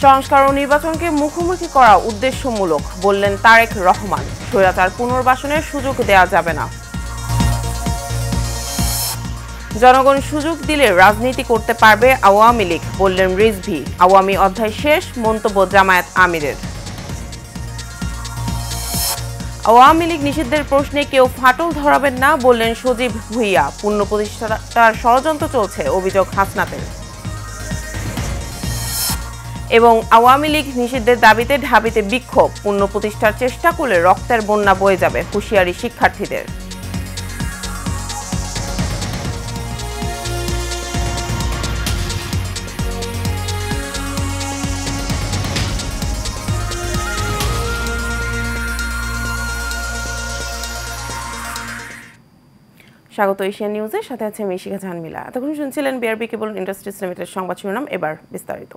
সংস্কার ও নির্বাচনকে মুখোমুখি করা উদ্দেশ্যমূলক বললেন তারেক রহমান। স্বৈরাচার পুনর্বাসনের সুযোগ দেয়া যাবে না। জনগণ সুযোগ দিলে রাজনীতি করতে পারবে আওয়ামী লীগ বললেন রিজভী। আওয়ামী অধ্যায় শেষ মন্তব্য জামায়াত আমিরের। আওয়ামী লীগ নিষিদ্ধের প্রশ্নে কেউ ফাটল ধরাবেন না বললেন সজীব ভুঁইয়া। পুনঃপ্রতিষ্ঠার ষড়যন্ত্র চলছে অভিযোগ হাসনাতের। এবং আওয়ামী লীগ নিষিদ্ধের দাবিতে ঢাবিতে বিক্ষোভ, পুনঃপ্রতিষ্ঠার চেষ্টা করলে রক্তের বন্যা বয়ে যাবে, হুঁশিয়ারি শিক্ষার্থীদের। স্বাগত এশিয়ান নিউজের সাথে আছে আমি শিখা জাহানমিলা। এতক্ষণ শুনছিলেন বিআরবি কেবল ইন্ডাস্ট্রিজ লিমিটেড সংবাদ শিরোনাম, এবার বিস্তারিত।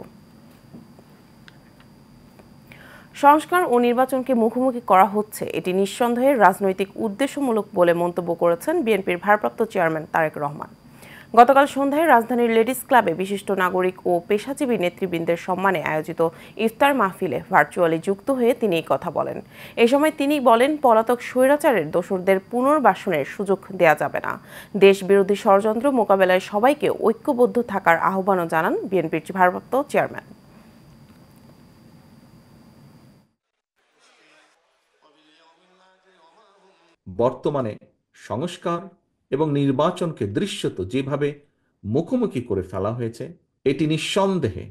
সংস্কার ও নির্বাচনকে মুখোমুখি করা হচ্ছে, এটি নিঃসন্দেহে রাজনৈতিক উদ্দেশ্যমূলক বলে মন্তব্য করেছেন বিএনপির ভারপ্রাপ্ত চেয়ারম্যান তারেক রহমান। গতকাল সন্ধ্যায় রাজধানীর লেডিস ক্লাবে বিশিষ্ট নাগরিক ও পেশাজীবী নেতৃবৃন্দের সম্মানে আয়োজিত ইফতার মাহফিলে ভার্চুয়ালি যুক্ত হয়ে তিনি এই কথা বলেন। এ সময় তিনি বলেন, পলাতক স্বৈরাচারের দোসরদের পুনর্বাসনের সুযোগ দেয়া যাবে না। দেশ বিরোধী ষড়যন্ত্র মোকাবেলায় সবাইকে ঐক্যবদ্ধ থাকার আহ্বানও জানান বিএনপির ভারপ্রাপ্ত চেয়ারম্যান। বর্তমানে সংস্কার এবং নির্বাচনকে দৃশ্যত যেভাবে মুখোমুখি করে ফেলা হয়েছে, এটি নিঃসন্দেহে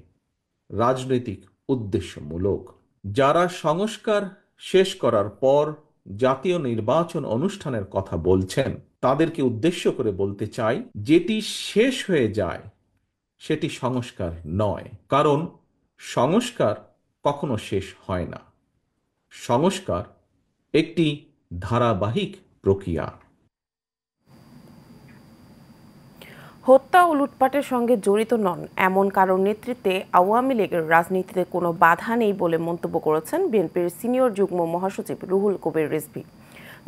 রাজনৈতিক উদ্দেশ্যমূলক। যারা সংস্কার শেষ করার পর জাতীয় নির্বাচন অনুষ্ঠানের কথা বলছেন, তাদেরকে উদ্দেশ্য করে বলতে চাই, যেটি শেষ হয়ে যায় সেটি সংস্কার নয়, কারণ সংস্কার কখনো শেষ হয় না। সংস্কার একটি ধারাবাহিক প্রক্রিয়া। হত্যা ও লুটপাটের সঙ্গে জড়িত নন এমন কারোর নেতৃত্বে আওয়ামী লীগের রাজনীতিতে কোনো বাধা নেই বলে মন্তব্য করেছেন বিএনপির সিনিয়র যুগ্ম মহাসচিব রুহুল কবির রিজভী।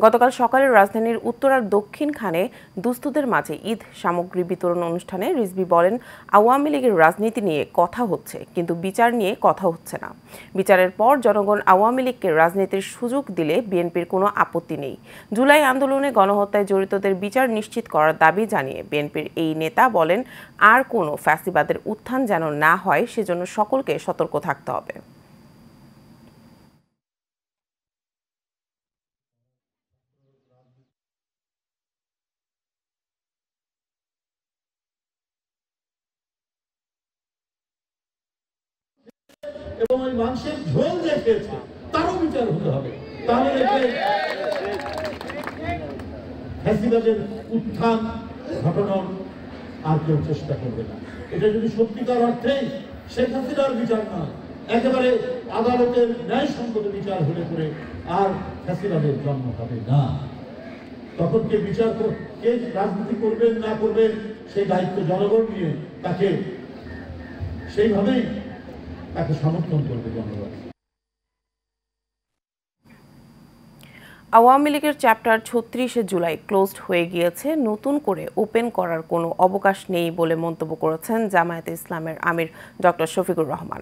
গতকাল সকালে রাজধানীর উত্তরার দক্ষিণখানে দুস্থদের মাঝে ঈদ সামগ্রী বিতরণ অনুষ্ঠানে রিজভী বলেন, আওয়ামী লীগের রাজনীতি নিয়ে কথা হচ্ছে, কিন্তু বিচার নিয়ে কথা হচ্ছে না। বিচারের পর জনগণ আওয়ামী লীগকে রাজনীতির সুযোগ দিলে বিএনপির কোনো আপত্তি নেই। জুলাই আন্দোলনে গণহত্যায় জড়িতদের বিচার নিশ্চিত করার দাবি জানিয়ে বিএনপির এই নেতা বলেন, আর কোনো ফ্যাসিবাদের উত্থান যেন না হয় সেজন্য সকলকে সতর্ক থাকতে হবে। এবং ওই মানুষের ঝোল যে খেয়েছে তারও বিচার হতে হবে, তাহলে ফ্যাসিবাদের উত্থান ঘটানোর আর কেউ চেষ্টা করবে না। এটা যদি সত্যিকার অর্থেই শেখ হাসিনার বিচার না, একেবারে আদালতের ন্যায়সঙ্গত বিচার হলে করে আর ফ্যাসিবাদের জন্ম হবে না। তখন কে বিচার কে রাজনীতি করবেন না করবেন সেই দায়িত্ব জনগণ নিয়ে তাকে সেইভাবেই তাকে সমর্থন করবে জনগণ। আওয়ামী লীগের চ্যাপ্টার ৩৬ জুলাই ক্লোজড হয়ে গিয়েছে, নতুন করে ওপেন করার কোনো অবকাশ নেই বলে মন্তব্য করেছেন জামায়াতে ইসলামের আমির ডক্টর শফিকুর রহমান।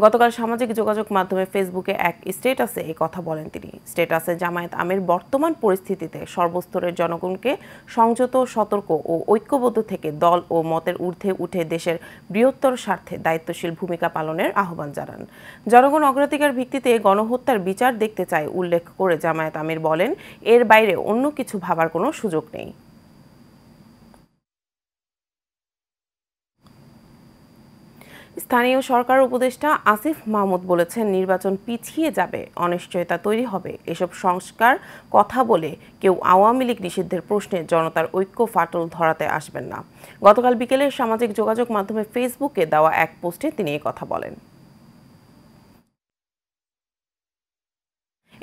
গতকাল সামাজিক যোগাযোগ মাধ্যমে ফেসবুকে এক স্ট্যাটাসে এই কথা বলেন তিনি। স্ট্যাটাসে জামায়াত আমির বর্তমান পরিস্থিতিতে সর্বস্তরের জনগণকে সংযত, সতর্ক ও ঐক্যবদ্ধ থেকে দল ও মতের ঊর্ধ্বে উঠে দেশের বৃহত্তর স্বার্থে দায়িত্বশীল ভূমিকা পালনের আহ্বান জানান। জনগণ অগ্রাধিকার ভিত্তিতে গণহত্যার বিচার দেখতে চায় উল্লেখ করে জামায়াত আমির বলেন, এর বাইরে অন্য কিছু ভাবার কোনো সুযোগ নেই। স্থানীয় সরকার উপদেষ্টা আসিফ মাহমুদ বলেছেন, নির্বাচন পিছিয়ে যাবে, অনিশ্চয়তা তৈরি হবে, এসব সংস্কার কথা বলে কেউ আওয়ামী লীগ নিষিদ্ধের প্রশ্নে জনতার ঐক্য ফাটল ধরাতে আসবেন না। গতকাল বিকেলে সামাজিক যোগাযোগ মাধ্যমে ফেসবুকে দেওয়া এক পোস্টে তিনি এই কথা বলেন।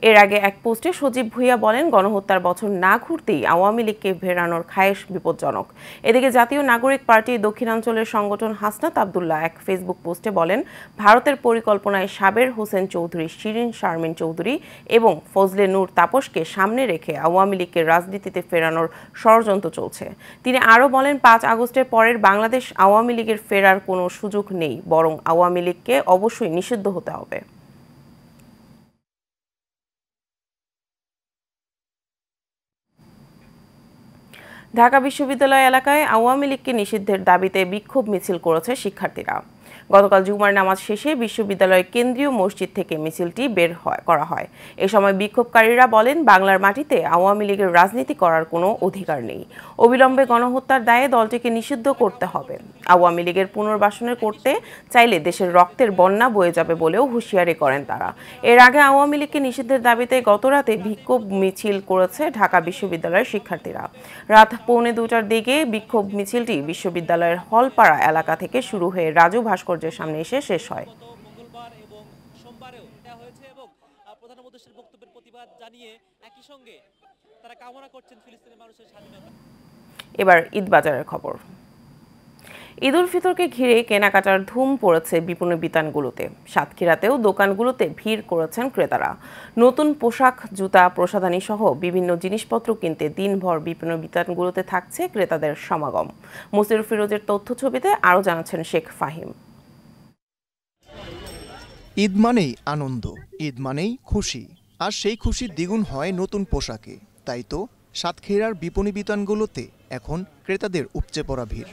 এর আগে এক পোস্টে সজীব ভুঁইয়া বলেন, গণহত্যার বছর না ঘুরতেই আওয়ামী লীগকে ফেরানোর খায়েশ বিপজ্জনক। এদিকে জাতীয় নাগরিক পার্টির দক্ষিণাঞ্চলের সংগঠন হাসনাত আব্দুল্লাহ এক ফেসবুক পোস্টে বলেন, ভারতের পরিকল্পনায় সাবের হোসেন চৌধুরী, শিরিন শারমিন চৌধুরী এবং ফজলে নূর তাপসকে সামনে রেখে আওয়ামী লীগকে রাজনীতিতে ফেরানোর ষড়যন্ত্র চলছে। তিনি আরও বলেন, 5 আগস্টের পরের বাংলাদেশ আওয়ামী লীগের ফেরার কোনো সুযোগ নেই, বরং আওয়ামী লীগকে অবশ্যই নিষিদ্ধ হতে হবে। ঢাকা বিশ্ববিদ্যালয় এলাকায় আওয়ামী লীগকে নিষিদ্ধের দাবিতে বিক্ষোভ মিছিল করেছে শিক্ষার্থীরা। গতকাল জুমার নামাজ শেষে বিশ্ববিদ্যালয়ের কেন্দ্রীয় মসজিদ থেকে মিছিলটি করা হয়। এ সময় বিক্ষোভকারীরা বলেন, বাংলার মাটিতে আওয়ামী লীগের রাজনীতি করার কোনো অধিকার নেই। অবিলম্বে গণহত্যার দায়ে দলটিকে নিষিদ্ধ করতে হবে। আওয়ামী লীগের পুনর্বাসনের করতে চাইলে দেশের রক্তের বন্যা বয়ে যাবে বলেও হুঁশিয়ারি করেন তারা। এর আগে আওয়ামী লীগকে নিষিদ্ধের দাবিতে গতরাতে বিক্ষোভ মিছিল করেছে ঢাকা বিশ্ববিদ্যালয়ের শিক্ষার্থীরা। রাত 1:45টার দিকে বিক্ষোভ মিছিলটি বিশ্ববিদ্যালয়ের হলপাড়া এলাকা থেকে শুরু হয়ে রাজু ভাস্কর্যের সামনে এসে শেষ হয়। মঙ্গলবার এবং সোমবারেও দেওয়া হয়েছে এবং প্রধান উপদেষ্টার বক্তব্যের প্রতিবাদ জানিয়ে একই সঙ্গে তারা কামনা করছেন ফিলিস্তিনের মানুষের স্বাধীনতা। এবার ঈদ বাজারের খবর। ঈদ উল ফিতরকে ঘিরে কেনাকাটার ধুম পড়েছে বিপণী বিতানগুলোতে। সাতক্ষীরাতেও দোকানগুলোতে ভিড় করেছেন ক্রেতারা। নতুন পোশাক, জুতা, প্রসাধনী সহ বিভিন্ন জিনিসপত্র কিনতে দিনভর বিপণী বিতানগুলোতে থাকছে ক্রেতাদের সমাগম। মুসির ফিরোজের তথ্য ছবিতে আরও জানাচ্ছেন শেখ ফাহিম। ঈদ মানেই আনন্দ, ঈদ মানেই খুশি, আর সেই খুশি দ্বিগুণ হয় নতুন পোশাকে। তাই তো সাতক্ষীরার বিপণী বিতানগুলোতে এখন ক্রেতাদের উপচে পড়া ভিড়।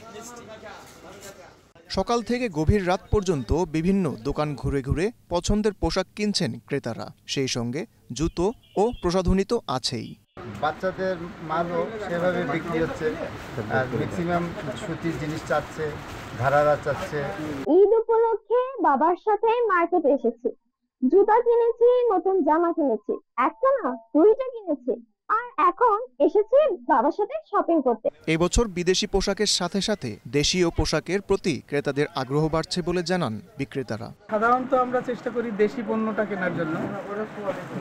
সকাল থেকে গভীর রাত পর্যন্ত বিভিন্ন দোকান ঘুরে ঘুরে পছন্দের পোশাক কিনছেন ক্রেতারা। সেই সঙ্গে জুতো ও প্রসাধনী তো আছেই। বাচ্চাদের মালও সেভাবে বিক্রি হচ্ছে, আর ম্যাক্সিমাম সুতির জিনিস চাচ্ছে, ঘাড়ারা চাচ্ছে। ঈদ উপলক্ষে বাবার সাথে মার্কেটে এসেছি, জুতা কিনেছি, নতুন জামা কিনেছি, একটা না দুইটা কিনেছি, আর এখন এসেছি বাবার সাথে শপিং করতে। এবছর বিদেশি পোশাকের সাথে সাথে দেশীয় পোশাকের প্রতি ক্রেতাদের আগ্রহ বাড়ছে বলে জানান বিক্রেতারা। সাধারণত আমরা চেষ্টা করি দেশি পণ্যটা কেনার জন্য,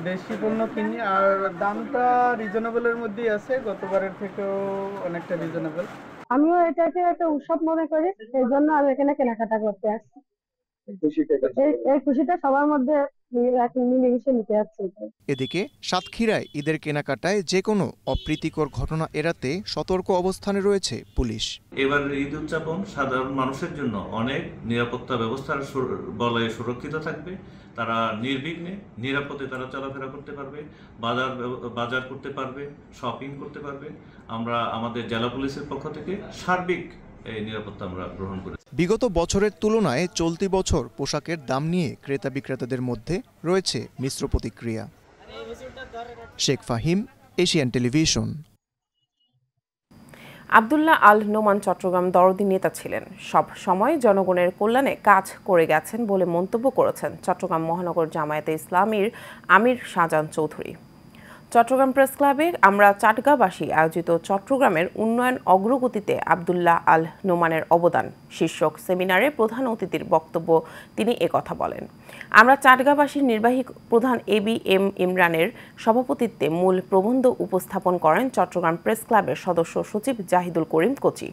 দেশি পণ্য কিনি, আর দামটা রিজনেবলের মধ্যেই আছে, গতবারের থেকেও অনেকটা রিজনেবল। আমিও এটাকে একটা উৎসব মনে করি, এই জন্য আমি এখানে কেনাকাটা করতে আসছি। এই খুশিটা সবার মধ্যে মিলেমিশে নিতে যাচ্ছে। এদিকে সাতক্ষীরায় ঈদের কেনাকাটায় যে কোনো অপ্রীতিকর ঘটনা এড়াতে সতর্ক অবস্থানে রয়েছে পুলিশ। এবার ঈদ উদযাপন সাধারণ মানুষের জন্য অনেক নিরাপত্তা ব্যবস্থার বলয়ে সুরক্ষিত থাকবে। তারা নির্বিঘ্নে নিরাপদে তারা চলাফেরা করতে পারবে, বাজার করতে পারবে, শপিং করতে পারবে। আমরা আমাদের জেলা পুলিশের পক্ষ থেকে সার্বিক এই নিরাপত্তা আমরা গ্রহণ করি। বিগত বছরের তুলনায় চলতি বছর পোশাকের দাম নিয়ে ক্রেতা বিক্রেতাদের মধ্যে রয়েছে মিশ্র প্রতিক্রিয়া। Sheikh Fahim, Asian Television. আব্দুল্লাহ আল নোমান চট্টগ্রাম দরদি নেতা ছিলেন, সব সময় জনগণের কল্যাণে কাজ করে গেছেন বলে মন্তব্য করেছেন চট্টগ্রাম মহানগর জামায়াতে ইসলামীর আমির শাহজাহান চৌধুরী। চট্টগ্রাম প্রেস ক্লাবে আমরা চাটগাঁবাসী আয়োজিত চট্টগ্রামের উন্নয়ন অগ্রগতিতে আব্দুল্লাহ আল নোমানের অবদান শীর্ষক সেমিনারে প্রধান অতিথির বক্তব্য তিনি একথা বলেন। আমরা চাটগাঁবাসীর নির্বাহী প্রধান ABM ইমরানের সভাপতিত্বে মূল প্রবন্ধ উপস্থাপন করেন চট্টগ্রাম প্রেস ক্লাবের সদস্য সচিব জাহিদুল করিম কোচি।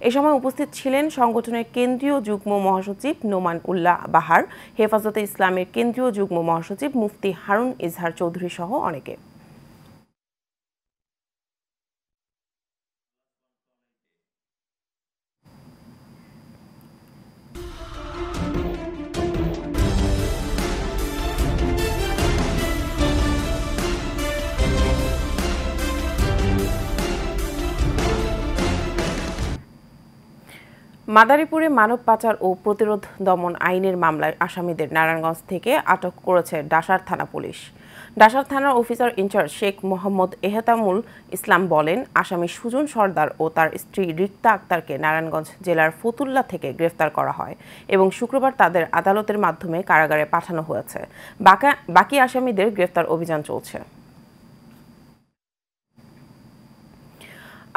এ সময় উপস্থিত ছিলেন সংগঠনের কেন্দ্রীয় যুগ্ম মহাসচিব নোমান উল্লাহ বাহার, হেফাজতে ইসলামের কেন্দ্রীয় যুগ্ম মহাসচিব মুফতি হারুন ইজহার চৌধুরী সহ অনেকে। মাদারীপুরে মানব পাচার ও প্রতিরোধ দমন আইনের মামলায় আসামিদের নারায়ণগঞ্জ থেকে আটক করেছে ডাসার থানা পুলিশ। ডাসার থানার অফিসার ইনচার্জ শেখ মোহাম্মদ এহতামুল ইসলাম বলেন, আসামি সুজন সর্দার ও তার স্ত্রী রিক্তা আক্তারকে নারায়ণগঞ্জ জেলার ফতুল্লা থেকে গ্রেফতার করা হয় এবং শুক্রবার তাদের আদালতের মাধ্যমে কারাগারে পাঠানো হয়েছে। বাকি আসামিদের গ্রেফতার অভিযান চলছে।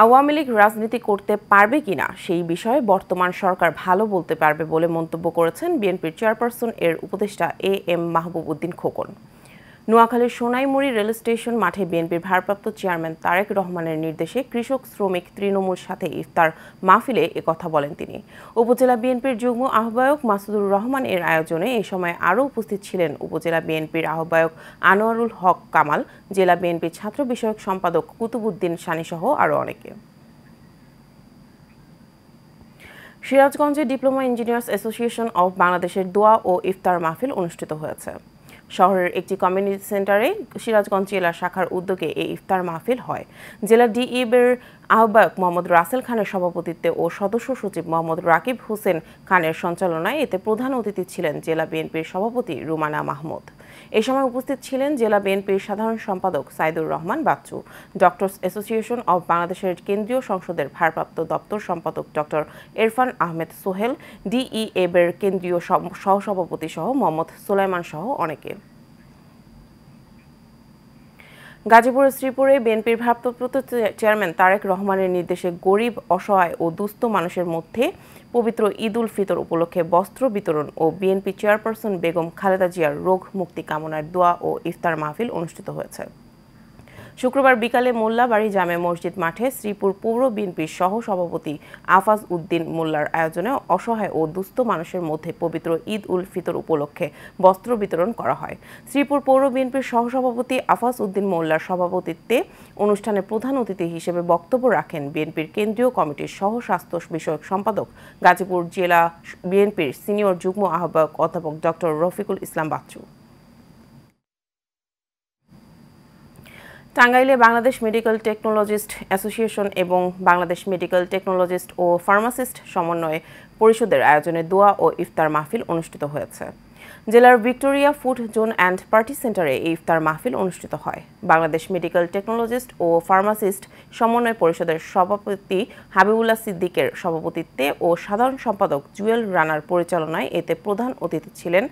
আওয়ামী লীগ রাজনীতি করতে পারবে কিনা সেই বিষয়ে বর্তমান সরকার ভালো বলতে পারবে বলে মন্তব্য করেছেন বিএনপির চেয়ারপারসন এর উপদেষ্টা AM মাহবুব উদ্দিন খোকন। নোয়াখালীর সোনাইমুড়ি রেল স্টেশন মাঠে বিএনপির ভারপ্রাপ্ত চেয়ারম্যান তারেক রহমানের নির্দেশে কৃষক শ্রমিক তৃণমূল সাথে ইফতার মাহফিলে একথা বলেন তিনি। উপজেলা বিএনপির যুগ্ম আহ্বায়ক মাসুদুর রহমান এর আয়োজনে এ সময় আরও উপস্থিত ছিলেন উপজেলা বিএনপির আহ্বায়ক আনোয়ারুল হক কামাল, জেলা বিএনপির ছাত্র বিষয়ক সম্পাদক কুতুবুদ্দিন সানি সহ আরও অনেকে। সিরাজগঞ্জে ডিপ্লোমা ইঞ্জিনিয়ার্স অ্যাসোসিয়েশন অব বাংলাদেশের দোয়া ও ইফতার মাহফিল অনুষ্ঠিত হয়েছে। শহরের একটি কমিউনিটি সেন্টারে সিরাজগঞ্জ জেলা শাখার উদ্যোগে এই ইফতার মাহফিল হয়। জেলা ডিইবের আহ্বায়ক মোহাম্মদ রাসেল খানের সভাপতিত্বে ও সদস্য সচিব মোহাম্মদ রাকিব হোসেন খানের সঞ্চালনায় এতে প্রধান অতিথি ছিলেন জেলা বিএনপির সভাপতি রুমানা মাহমুদ। এ সময় উপস্থিত ছিলেন জেলা বিএনপির সাধারণ সম্পাদক Saidur Rahman Bachchu, doctors association of বাংলাদেশের কেন্দ্রীয় সংসদের ভারপ্রাপ্ত দপ্তর সম্পাদক ডক্টর ইরফান আহমেদ সোহেল, ডিইএবের কেন্দ্রীয় সহসভাপতি সহ মোহাম্মদ সুলাইমান সহ অনেকে। গাজীপুরের শ্রীপুরে বিএনপির ভারপ্রাপ্ত চেয়ারম্যান তারেক রহমানের নির্দেশে গরিব, অসহায় ও দুস্থ মানুষের মধ্যে পবিত্র ঈদ উল ফিতর উপলক্ষে বস্ত্র বিতরণ ও বিএনপি চেয়ারপারসন বেগম খালেদা জিয়ার রোগ মুক্তি কামনার দোয়া ও ইফতার মাহফিল অনুষ্ঠিত হয়েছে। শুক্রবার বিকালে মোল্লাবাড়ি জামে মসজিদ মাঠে শ্রীপুর পৌর বিএনপির সহ সভাপতি আফাজ উদ্দিন মোল্লার আয়োজনে অসহায় ও দুস্থ মানুষের মধ্যে পবিত্র ঈদ উল ফিতর উপলক্ষে বস্ত্র বিতরণ করা হয়। শ্রীপুর পৌর বিএনপির সহসভাপতি আফাজ উদ্দিন মোল্লার সভাপতিত্বে অনুষ্ঠানে প্রধান অতিথি হিসেবে বক্তব্য রাখেন বিএনপির কেন্দ্রীয় কমিটির সহ স্বাস্থ্য বিষয়ক সম্পাদক, গাজীপুর জেলা বিএনপির সিনিয়র যুগ্ম আহ্বায়ক অধ্যাপক ডক্টর রফিকুল ইসলাম বাচ্চু। টাঙ্গাইলে বাংলাদেশ মেডিকেল টেকনোলজিস্ট অ্যাসোসিয়েশন এবং বাংলাদেশ মেডিকেল টেকনোলজিস্ট ও ফার্মাসিস্ট সমন্বয় পরিষদের আয়োজনে দোয়া ও ইফতার মাহফিল অনুষ্ঠিত হয়েছে। জেলার Victoria food zone and party সেন্টারে এই ইফতার মাহফিল অনুষ্ঠিত হয়। বাংলাদেশ মেডিকেল টেকনোলজিস্ট ও ফার্মাসিস্ট সমন্বয় পরিষদের সভাপতি হাবিবুল্লাহ সিদ্দিকের সভাপতিত্বে ও সাধারণ সম্পাদক জুয়েল রানার পরিচালনায় এতে প্রধান অতিথি ছিলেন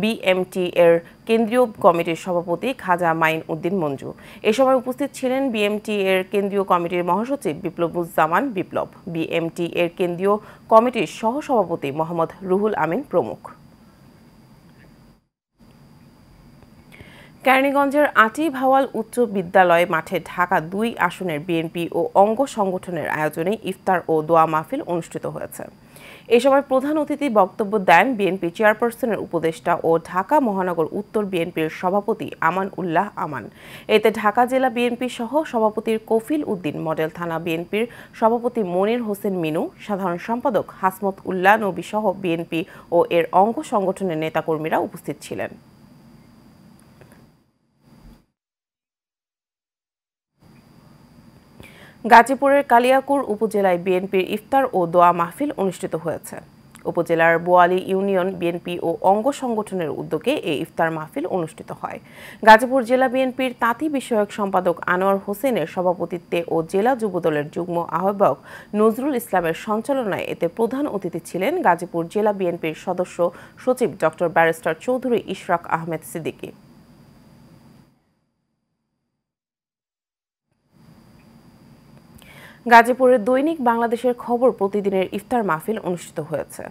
বিএমটি এর কেন্দ্রীয় কমিটির সভাপতি খাজা মাইন উদ্দিন মঞ্জু। এ সময় উপস্থিত ছিলেন বিএমটি এর কেন্দ্রীয় কমিটির মহাসচিব বিপ্লবুজ্জামান বিপ্লব, বিএমটি এর কেন্দ্রীয় কমিটির সহসভাপতি মোহাম্মদ রুহুল আমিন প্রমুখ। কেরানীগঞ্জের আটি ভাওয়াল উচ্চ বিদ্যালয় মাঠে ঢাকা ২ আসনের বিএনপি ও অঙ্গ সংগঠনের আয়োজনে ইফতার ও দোয়া মাহফিল অনুষ্ঠিত হয়েছে। এ সময় প্রধান অতিথি বক্তব্য দেন বিএনপি চেয়ারপারসনের উপদেষ্টা ও ঢাকা মহানগর উত্তর বিএনপির সভাপতি আমান উল্লাহ আমান। এতে ঢাকা জেলা বিএনপি সহ সভাপতির কফিল উদ্দিন, মডেল থানা বিএনপির সভাপতি মনির হোসেন মিনু, সাধারণ সম্পাদক হাসমত উল্লাহ নবী সহ বিএনপি ও এর অঙ্গ সংগঠনের নেতাকর্মীরা উপস্থিত ছিলেন। গাজীপুরের কালিয়াকুর উপজেলায় বিএনপির ইফতার ও দোয়া মাহফিল অনুষ্ঠিত হয়েছে। উপজেলার বোয়ালি ইউনিয়ন বিএনপি ও অঙ্গ সংগঠনের উদ্যোগে এই ইফতার মাহফিল অনুষ্ঠিত হয়। গাজীপুর জেলা বিএনপির তাঁতি বিষয়ক সম্পাদক আনোয়ার হোসেনের সভাপতিত্বে ও জেলা যুবদলের যুগ্ম আহ্বায়ক নজরুল ইসলামের সঞ্চালনায় এতে প্রধান অতিথি ছিলেন গাজীপুর জেলা বিএনপির সদস্য সচিব ডক্টর ব্যারিস্টার চৌধুরী ইশরাক আহমেদ সিদ্দিকী। গাজীপুরের দৈনিক বাংলাদেশের খবর প্রতিদিনের ইফতার মাহফিল অনুষ্ঠিত হয়েছে।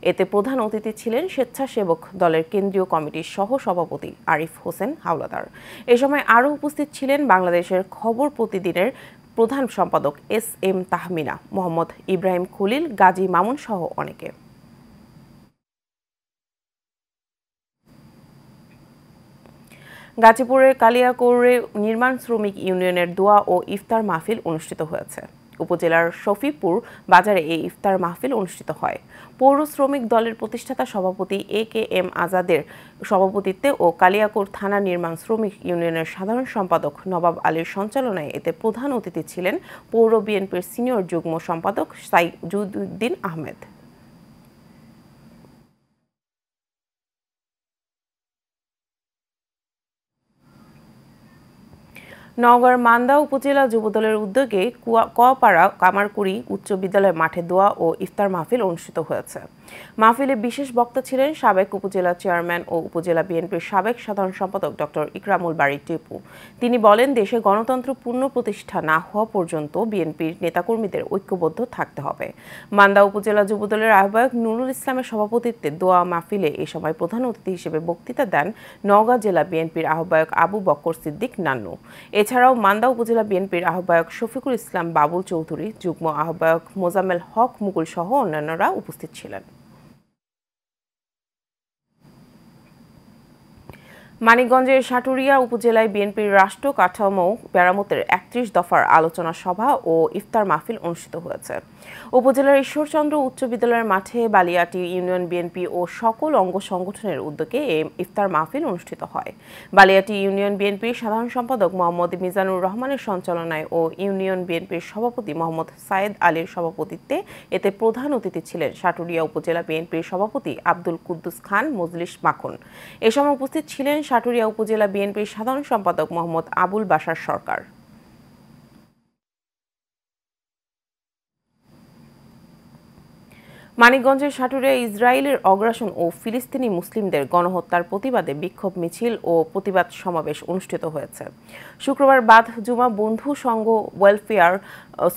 এতে প্রধান অতিথি ছিলেন স্বেচ্ছাসেবক দলের কেন্দ্রীয় কমিটির সহ সভাপতি আরিফ হোসেন হাওলাদার। এ সময় আরও উপস্থিত ছিলেন বাংলাদেশের খবর প্রতিদিনের প্রধান সম্পাদক SM তাহমিনা, মোহাম্মদ ইব্রাহিম খলিল, গাজী মামুন সহ অনেকে। গাজীপুরের কালিয়াকৌরে নির্মাণ শ্রমিক ইউনিয়নের দোয়া ও ইফতার মাহফিল অনুষ্ঠিত হয়েছে। উপজেলার শফিপুর বাজারে এই ইফতার মাহফিল অনুষ্ঠিত হয়। পৌর শ্রমিক দলের প্রতিষ্ঠাতা সভাপতি AKM আজাদের সভাপতিত্বে ও কালিয়াকৌর থানা নির্মাণ শ্রমিক ইউনিয়নের সাধারণ সম্পাদক নবাব আলীর সঞ্চালনায় এতে প্রধান অতিথি ছিলেন পৌর বিএনপির সিনিয়র যুগ্ম সম্পাদক সাইজুদ্দিন আহমেদ। নওগাঁর মান্দা উপজেলা যুবদলের উদ্যোগে কোয়াপাড়া কামারকুড়ি উচ্চ বিদ্যালয় মাঠে দোয়া ও ইফতার মাহফিল অনুষ্ঠিত হয়েছে। মাহফিলে বিশেষ বক্তা ছিলেন সাবেক উপজেলা চেয়ারম্যান ও উপজেলা বিএনপির সাবেক সাধারণ সম্পাদক ডক্টর ইকরামুল বারী টিপু। তিনি বলেন, দেশে গণতন্ত্র পূর্ণ প্রতিষ্ঠা না হওয়া পর্যন্ত বিএনপির নেতাকর্মীদের ঐক্যবদ্ধ থাকতে হবে। মান্দা উপজেলা যুবদলের আহ্বায়ক নুরুল ইসলামের সভাপতিত্বে দোয়া মাহফিলে এ সময় প্রধান অতিথি হিসেবে বক্তৃতা দেন নওগাঁ জেলা বিএনপির আহ্বায়ক আবু বক্কর সিদ্দিক নান্নু। এছাড়াও মান্দা উপজেলা বিএনপির আহ্বায়ক শফিকুল ইসলাম বাবুল চৌধুরী, যুগ্ম আহ্বায়ক মোজাম্মেল হক মুকুল সহ অন্যান্যরা উপস্থিত ছিলেন। মানিকগঞ্জের সাটুরিয়া উপজেলায় বিএনপির রাষ্ট্র কাঠামো মেরামতের ৩১ দফার আলোচনা সভা ও ইফতার মাহফিল অনুষ্ঠিত হয়েছে। উপজেলার ঈশ্বরচন্দ্র উচ্চ বিদ্যালয়ের মাঠে বালিয়াটি ইউনিয়ন বিএনপি ও সকল অঙ্গ সংগঠনের উদ্যোগে এই ইফতার মাহফিল অনুষ্ঠিত হয়। বালিয়াটি ইউনিয়ন বিএনপির সাধারণ সম্পাদক মোহাম্মদ মিজানুর রহমানের সঞ্চালনায় ও ইউনিয়ন বিএনপির সভাপতি মোহাম্মদ সায়েদ আলীর সভাপতিত্বে এতে প্রধান অতিথি ছিলেন সাটুরিয়া উপজেলা বিএনপির সভাপতি আব্দুল কুদ্দুস খান মজলিস মাখন। এ সময় উপস্থিত ছিলেন সাটুরিয়া উপজেলা বিএনপির সাধারণ সম্পাদক মোহাম্মদ আবুল বাশার সরকার। মানিকগঞ্জের সাটুরিয়া ইসরায়েলের অগ্রাসন ও ফিলিস্তিনি মুসলিমদের গণহত্যার প্রতিবাদে বিক্ষোভ মিছিল ও প্রতিবাদ সমাবেশ অনুষ্ঠিত হয়েছে। শুক্রবার বাদ জুমা বন্ধু সংঘ ওয়েলফেয়ার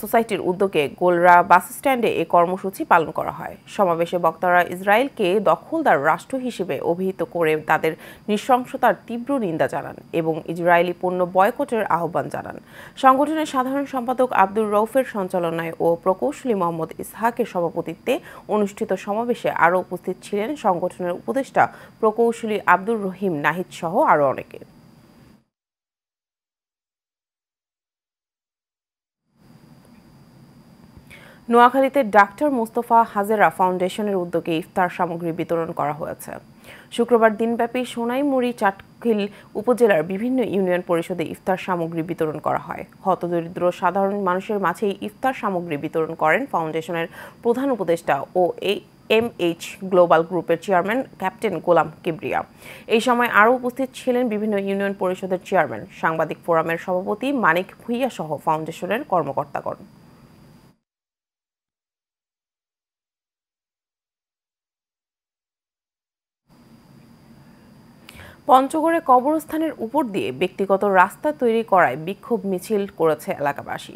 সোসাইটির উদ্যোগে গোলরা বাস স্ট্যান্ডে এ কর্মসূচি পালন করা হয়। সমাবেশে বক্তারা ইসরায়েলকে দখলদার রাষ্ট্র হিসেবে অভিহিত করে তাদের নৃশংসতার তীব্র নিন্দা জানান এবং ইসরায়েলি পণ্য বয়কটের আহ্বান জানান। সংগঠনের সাধারণ সম্পাদক আব্দুর রউফের সঞ্চালনায় ও প্রকৌশলী মোহাম্মদ ইসহাকের সভাপতিত্বে অনুষ্ঠিত সমাবেশে আরও উপস্থিত ছিলেন সংগঠনের উপদেষ্টা প্রকৌশলী আব্দুর রহিম নাহিদ সহ আরও অনেকে। নোয়াখালীতে ডাক্তার মোস্তফা হাজেরা ফাউন্ডেশনের উদ্যোগে ইফতার সামগ্রী বিতরণ করা হয়েছে। শুক্রবার দিনব্যাপী সোনাইমুড়ি চাটখিল উপজেলার বিভিন্ন ইউনিয়ন পরিষদে ইফতার সামগ্রী বিতরণ করা হয়। হতদরিদ্র সাধারণ মানুষের মাঝে ইফতার সামগ্রী বিতরণ করেন ফাউন্ডেশনের প্রধান উপদেষ্টা ও MH গ্লোবাল গ্রুপের চেয়ারম্যান ক্যাপ্টেন গোলাম কিবরিয়া। এই সময় আরও উপস্থিত ছিলেন বিভিন্ন ইউনিয়ন পরিষদের চেয়ারম্যান, সাংবাদিক ফোরামের সভাপতি মানিক ভুইয়া সহ ফাউন্ডেশনের কর্মকর্তাগণ। পঞ্চগড়ে কবরস্থানের উপর দিয়ে ব্যক্তিগত রাস্তা তৈরি করায় বিক্ষোভ মিছিল করেছে এলাকাবাসী।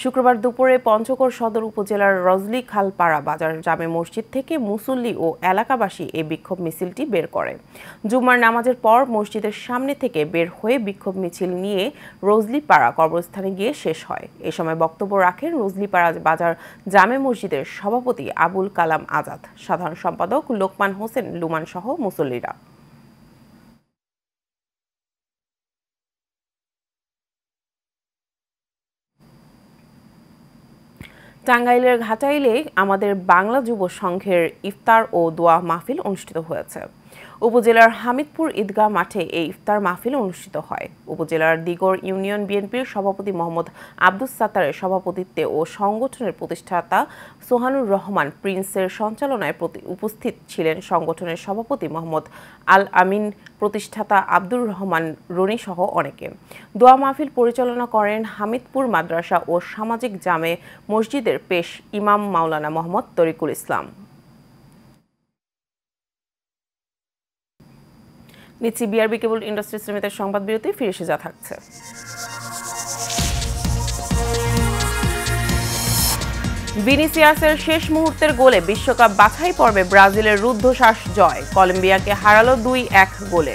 শুক্রবার দুপুরে পঞ্চগড় সদর উপজেলার রজলি খালপাড়া বাজার জামে মসজিদ থেকে মুসল্লি ও এলাকাবাসী এই বিক্ষোভ মিছিলটি বের করে। জুম্মার নামাজের পর মসজিদের সামনে থেকে বের হয়ে বিক্ষোভ মিছিল নিয়ে রজলিপাড়া কবরস্থানে গিয়ে শেষ হয়। এ সময় বক্তব্য রাখেন রজলিপাড়া বাজার জামে মসজিদের সভাপতি আবুল কালাম আজাদ, সাধারণ সম্পাদক লোকমান হোসেন লুমান সহ মুসল্লিরা। টাঙ্গাইলের ঘাটাইলে আমাদের বাংলা যুব সংঘের ইফতার ও দোয়া মাহফিল অনুষ্ঠিত হয়েছে। উপজেলার হামিদপুর ঈদগাহ মাঠে এই ইফতার মাহফিল অনুষ্ঠিত হয়। উপজেলার দিগর ইউনিয়ন বিএনপির সভাপতি মোহাম্মদ আব্দুস সাত্তারের সভাপতিত্বে ও সংগঠনের প্রতিষ্ঠাতা সোহানুর রহমান প্রিন্সের সঞ্চালনায় উপস্থিত ছিলেন সংগঠনের সভাপতি মোহাম্মদ আল আমিন, প্রতিষ্ঠাতা আব্দুর রহমান রনি সহ অনেকে। দোয়া মাহফিল পরিচালনা করেন হামিদপুর মাদ্রাসা ও সামাজিক জামে মসজিদের পেশ ইমাম মাওলানা মোহাম্মদ তরিকুল ইসলাম। নিচ্ছি বিআরবি কেবল ইন্ডাস্ট্রিজ লিমিটেড সংবাদ বিরতি, ফিরে এসে যা থাকছে। ভিনিসিয়াসের শেষ মুহূর্তের গোলে বিশ্বকাপ বাছাই পর্বে ব্রাজিলের রুদ্ধশ্বাস জয়, কলম্বিয়াকে হারালো 2-1 গোলে।